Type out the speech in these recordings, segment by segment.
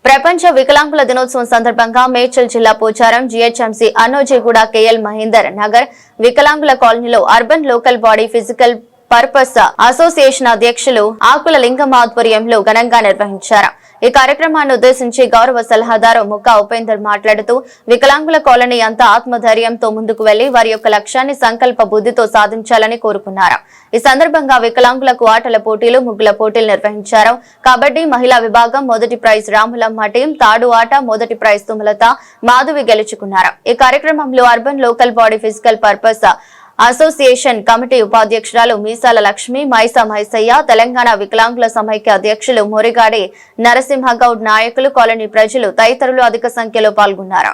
ప్రపంచ వికలాంగుల దినోత్సవం సందర్భంగా మేడ్చల్ జిల్లా పోచారం జీహెచ్ఎంసీ అన్నోజీగూడ కేఎల్ మహేందర్ నగర్ వికలాంగుల కాలనీలో urban local body physical purpose association అధ్యక్షులు ఆకుల లింగం ఆధ్వర్యంలో ఘనంగా నిర్వహించారు. ఈ కార్యక్రమాన్ని ఉద్దేశించి గౌరవ సలహాదారు ముక్కా ఉపేందర్ మాట్లాడుతూ వికలాంగుల కాలనీ అంతా ఆత్మధైర్యంతో ముందుకు వెళ్లి వారి యొక్క లక్ష్యాన్ని సంకల్ప బుద్ధితో సాధించాలని కోరుకున్నారు. ఈ సందర్భంగా వికలాంగులకు ఆటల పోటీలు, ముగ్గుల పోటీలు నిర్వహించారు. కబడ్డీ మహిళా విభాగం మొదటి ప్రైజ్ రాములమ్మ టీం, తాడు ఆట మొదటి ప్రైజ్ తుమలత మాధవి గెలుచుకున్నారు. ఈ కార్యక్రమంలో urban local body physical purpose association committee ఉపాధ్యక్షురాలు మీసాల లక్ష్మి, మైసా మైసయ్య, తెలంగాణ వికలాంగుల సమైక్య అధ్యక్షులు మొరిగాడి నరసింహగౌడ్, నాయకులు, కాలనీ ప్రజలు తదితరులు అధిక సంఖ్యలో పాల్గొన్నారు.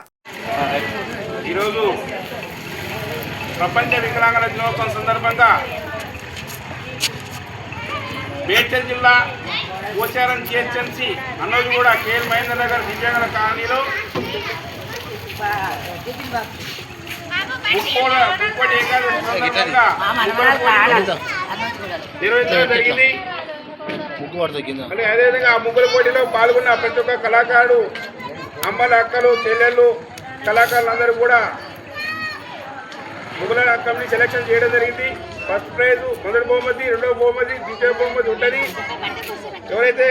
ఈరోజు ప్రపంచ వికలాంగుల దినోత్సవం సందర్భంగా మేడ్చల్ జిల్లా పోచారం జీహెచ్ఎంసీ అన్నోజీగూడ కేఎల్ మహేందర్ నగర్ దివ్యాంగుల కాలనీలో నిర్వహించడం జరిగింది. అదేవిధంగా ఆ ముగ్గుల పోటీలో పాల్గొన్న ప్రతి ఒక్క కళాకారుడు, అమ్మల అక్కలు, చెల్లెళ్ళు, కళాకారులందరూ కూడా ముగ్గుల అక్కల్ని సెలెక్షన్ చేయడం జరిగింది. ఫస్ట్ ప్రైజ్ మొదటి బహుమతి, రెండవ బహుమతి, ద్వితీయ బహుమతి ఉంటుంది. ఎవరైతే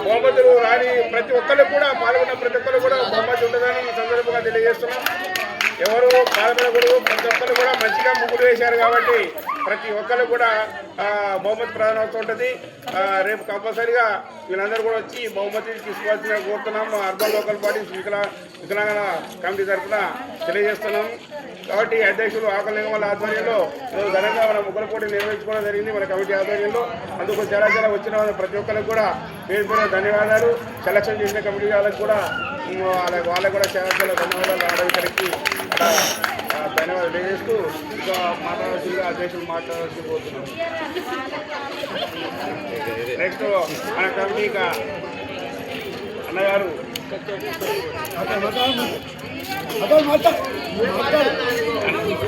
బహుమతులు రాని ప్రతి ఒక్కరు కూడా పాల్గొన్న ప్రతి ఒక్కరు కూడా బహుమతి ఉంటుందని ఈ సందర్భంగా తెలియజేస్తున్నాం. ఎవరు బాధపడకూడదు, ప్రతి ఒక్కరు కూడా మంచిగా ముగ్గులు వేశారు కాబట్టి ప్రతి ఒక్కరు కూడా బహుమతి ప్రదానం అవుతూ ఉంటుంది. రేపు కంపల్సరీగా వీళ్ళందరూ కూడా వచ్చి బహుమతి తీసుకోవాల్సిన కోరుతున్నాం. అర్బన్ లోకల్ బాడీ వికలాంగుల కమిటీ తరఫున తెలియజేస్తున్నాం. కాబట్టి అధ్యక్షులు ఆకుల లింగం వాళ్ళ ఆధ్వర్యంలో ఘనంగా మన ముగ్గుల పోటీ నిర్వహించుకోవడం జరిగింది మన కమిటీ ఆధ్వర్యంలో. అందుకు చాలా వచ్చిన ప్రతి ఒక్కరికి కూడా పేరు ధన్యవాదాలు. సెలక్షన్ చేసిన కమిటీ వాళ్ళకి కూడా వాళ్ళకు కూడా చాలా ధన్యవాదాలు. ఆడవికరికి ధన్యవాదాలు తెలియజేస్తూ ఇంకా మాట్లాడాల్సిందిగా అధ్యక్షులు మాట్లాడాల్సి పోతున్నాం. నెక్స్ట్ మన కమిటీ ఇంకా అన్నగారు